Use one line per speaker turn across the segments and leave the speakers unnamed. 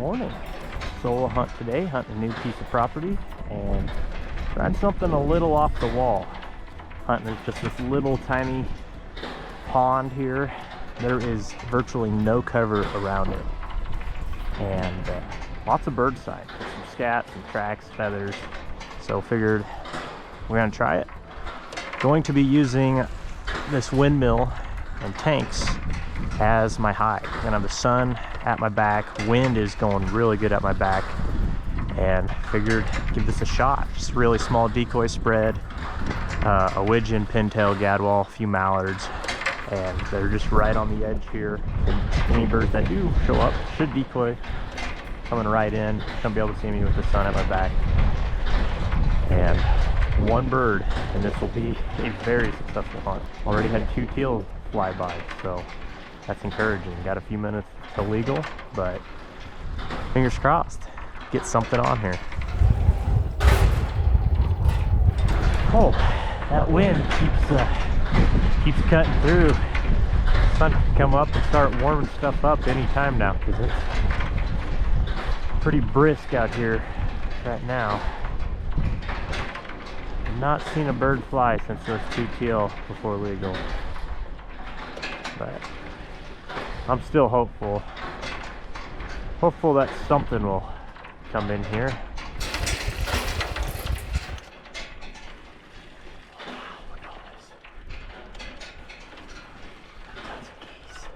Morning. Solo hunt today, hunting a new piece of property and trying something a little off the wall. Hunting just this little tiny pond here. There is virtually no cover around it. And lots of bird sign. Some scat, some tracks, feathers. So figured we're gonna try it. Going to be using this windmill and tanks as my hide. I'm gonna have the sun at my back. Wind is going really good at my back, and figured give this a shot. Just a really small decoy spread, a widgeon, pintail, gadwall, a few mallards, and they're just right on the edge here. And any birds that do show up should decoy coming right in. Don't be able to see me with the sun at my back. And one bird, and this will be a very successful hunt. Already had 2 teals fly by, so that's encouraging. Got a few minutes till legal, but fingers crossed, get something on here. Oh, that wind keeps cutting through. Sun can come up and start warming stuff up anytime now, because it's pretty brisk out here right now. I've not seen a bird fly since those 2 teal before legal, but I'm still hopeful that something will come in here. Look at all this. Tons of geese.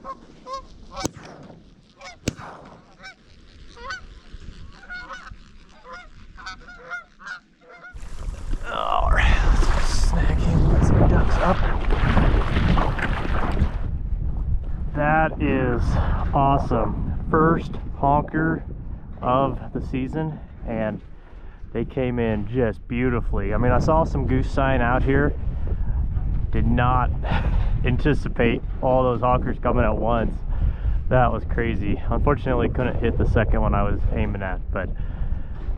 Holy smokes. That is awesome. First honker of the season, and they came in just beautifully. I mean, I saw some goose sign out here. Did not anticipate all those honkers coming at once. That was crazy. Unfortunately, couldn't hit the second one I was aiming at, but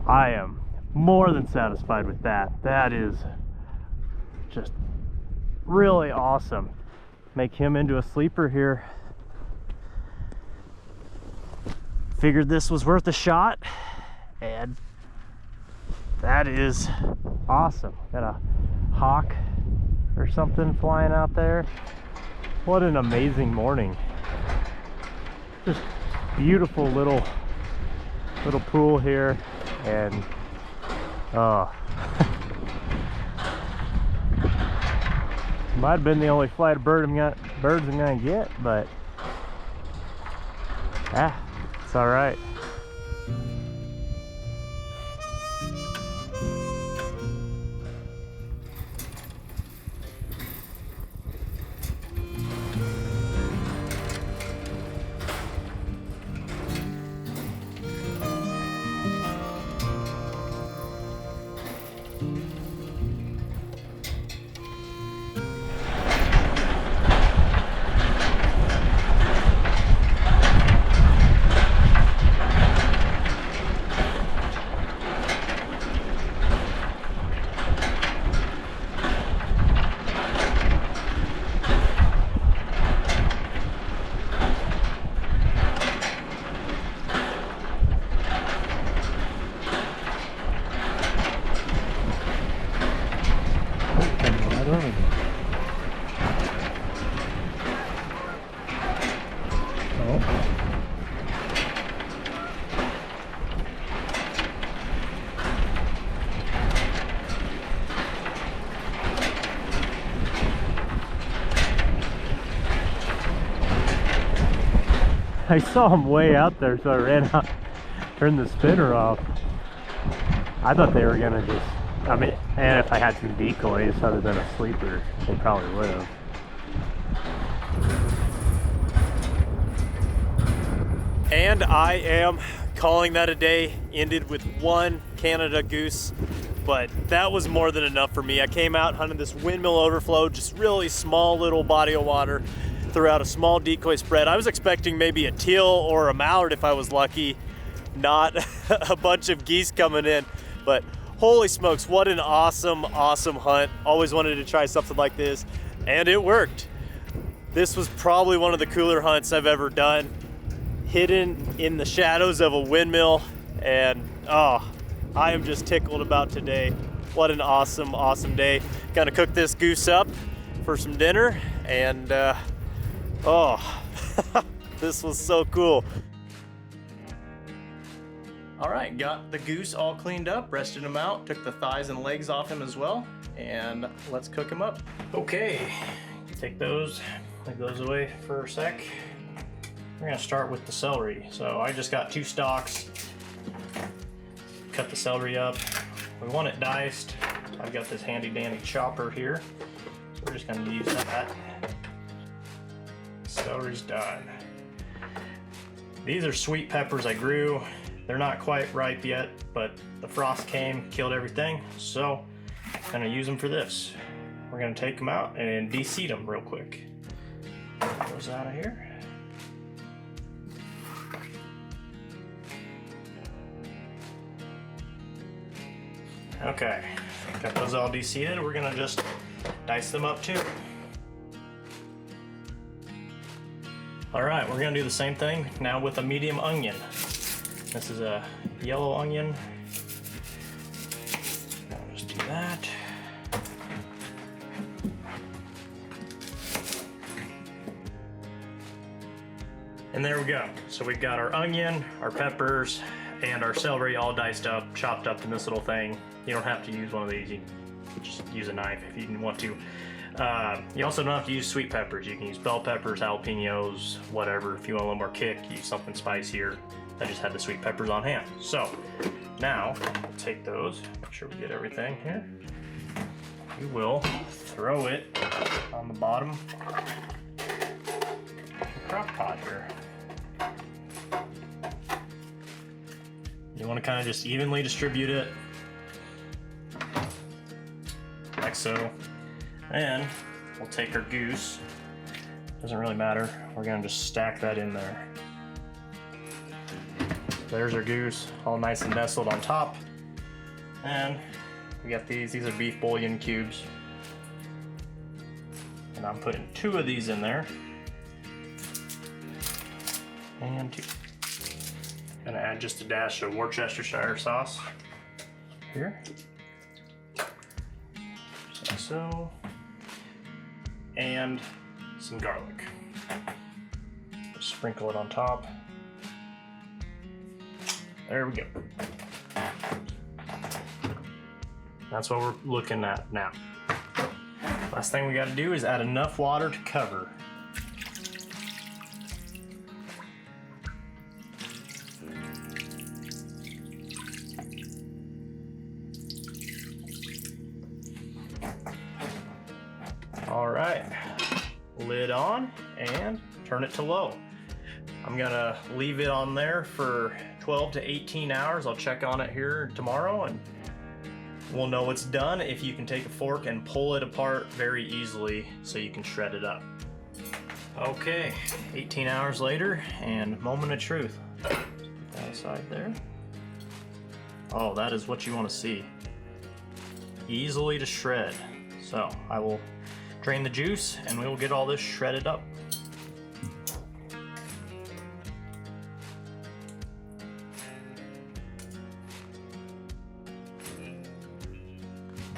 I am more than satisfied with that. That is just really awesome. Make him into a sleeper here. Figured this was worth a shot, and that is awesome. Got a hawk or something flying out there. What an amazing morning. Just beautiful little pool here, and might have been the only flight of birds I'm gonna get, but it's all right. I saw him way out there, so I ran out, turned the spinner off. I thought they were gonna just, I mean, and if I had some decoys other than a sleeper, they probably would have.
And I am calling that a day. Ended with one Canada goose, but that was more than enough for me. I came out, hunted this windmill overflow, just really small little body of water, threw out a small decoy spread. I was expecting maybe a teal or a mallard if I was lucky, not a bunch of geese coming in, but holy smokes, what an awesome, awesome hunt. Always wanted to try something like this, and it worked. This was probably one of the cooler hunts I've ever done. Hidden in the shadows of a windmill, and oh, I am just tickled about today. What an awesome, awesome day. Gonna cook this goose up for some dinner, and oh, this was so cool. All right, got the goose all cleaned up, rested him out, took the thighs and legs off him as well, and let's cook him up. Okay, take those, leave those away for a sec. We're gonna start with the celery. So I just got 2 stalks. Cut the celery up. We want it diced. I've got this handy dandy chopper here. So we're just gonna use that. Celery's done. These are sweet peppers I grew. They're not quite ripe yet, but the frost came, killed everything. So I'm gonna use them for this. We're gonna take them out and de-seed them real quick. Get those out of here. Okay, got those all de-seeded. We're gonna just dice them up too. All right, we're gonna do the same thing now with a medium onion. This is a yellow onion. I'll just do that. And there we go. So we've got our onion, our peppers, and our celery all diced up, chopped up in this little thing. You don't have to use one of these. You can just use a knife if you want to. You also don't have to use sweet peppers. You can use bell peppers, jalapenos, whatever. If you want a little more kick, use something spicier. I just had the sweet peppers on hand. So now we'll take those, make sure we get everything here. We will throw it on the bottom of the crock pot here. You want to kind of just evenly distribute it, like so. And we'll take our goose. Doesn't really matter. We're gonna just stack that in there. There's our goose, all nice and nestled on top. And we got these are beef bouillon cubes. And I'm putting 2 of these in there. And 2. Gonna add just a dash of Worcestershire sauce here. Just like so. And some garlic. Just sprinkle it on top. There we go. That's what we're looking at now. Last thing we gotta do is add enough water to cover. All right, lid on and turn it to low. I'm gonna leave it on there for 12 to 18 hours. I'll check on it here tomorrow and we'll know it's done if you can take a fork and pull it apart very easily so you can shred it up. Okay, 18 hours later and moment of truth. Put that aside there. Oh, that is what you want to see. Easily to shred. So I will drain the juice and we will get all this shredded up.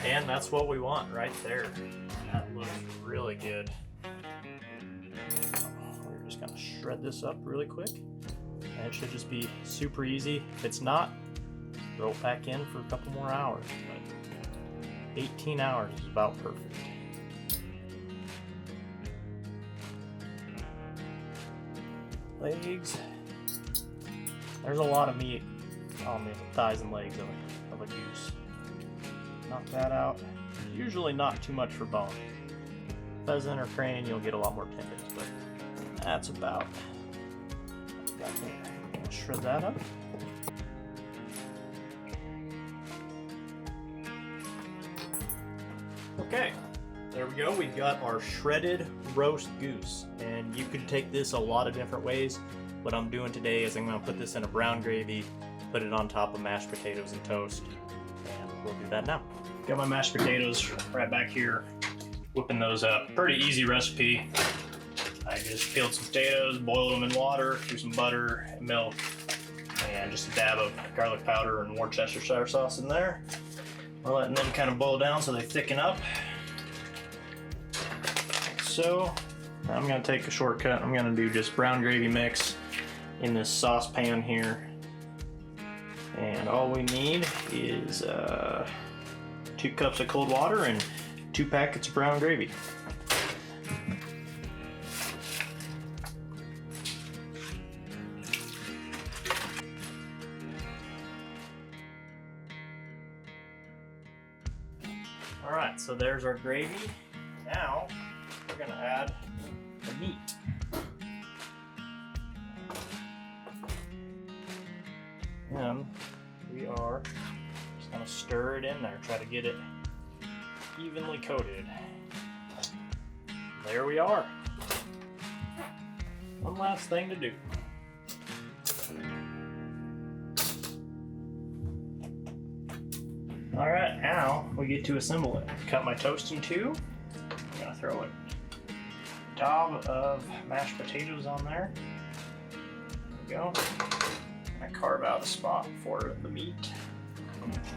And that's what we want right there. That looks really good. We're just gonna shred this up really quick. And it should just be super easy. If it's not, throw it back in for a couple more hours. But 18 hours is about perfect.
Legs. There's a lot of meat on the thighs and legs of a goose. Knock that out. Usually not too much for bone. Pheasant or crane, you'll get a lot more tendons, but that's about. Got there. Shred that up. Okay, there we go. We've got our shredded roast goose, and you could take this a lot of different ways. What I'm doing today is I'm going to put this in a brown gravy, put it on top of mashed potatoes and toast, and we'll do that now. Got my mashed potatoes right back here, whipping those up. Pretty easy recipe. I just peeled some potatoes, boiled them in water, threw some butter and milk, and just a dab of garlic powder and Worcestershire sauce in there. We're letting them kind of boil down so they thicken up. So I'm going to take a shortcut. I'm going to do just brown gravy mix in this saucepan here. And all we need is 2 cups of cold water and 2 packets of brown gravy. Alright, so there's our gravy. Now we're going to add the meat. And we are just going to stir it in there, try to get it evenly coated. There we are. One last thing to do. Alright, now we get to assemble it. Cut my toast in 2. I'm going to throw a daub of mashed potatoes on there. There we go. I carve out a spot for the meat,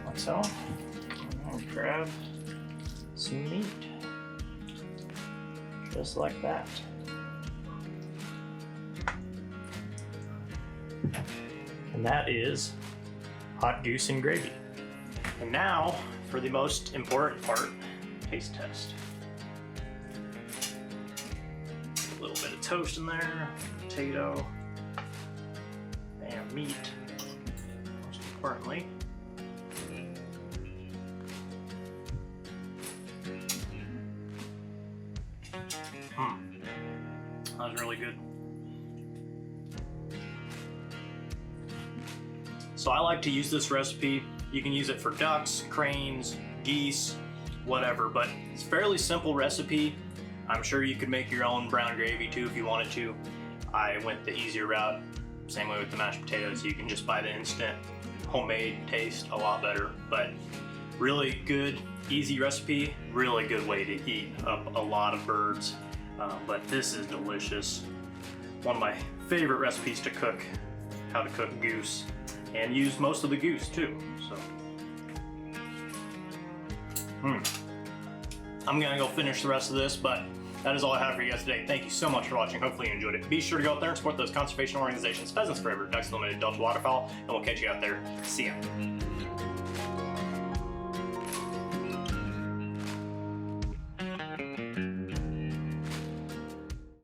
like so. I'll grab some meat, just like that. And that is hot goose and gravy. And now for the most important part, taste test. A little bit of toast in there, potato, and meat, most importantly. That was really good. So I like to use this recipe. You can use it for ducks, cranes, geese, whatever, but it's a fairly simple recipe. I'm sure you could make your own brown gravy too if you wanted to. I went the easier route, same way with the mashed potatoes. You can just buy the instant homemade, taste a lot better, but really good, easy recipe, really good way to heat up a lot of birds. But this is delicious. One of my favorite recipes to cook, how to cook goose, and use most of the goose too. So, I'm gonna go finish the rest of this, but that is all I have for you guys today. Thank you so much for watching. Hopefully you enjoyed it. Be sure to go out there and support those conservation organizations, Pheasants Forever, Ducks Limited, Delta Waterfowl, and we'll catch you out there. See ya.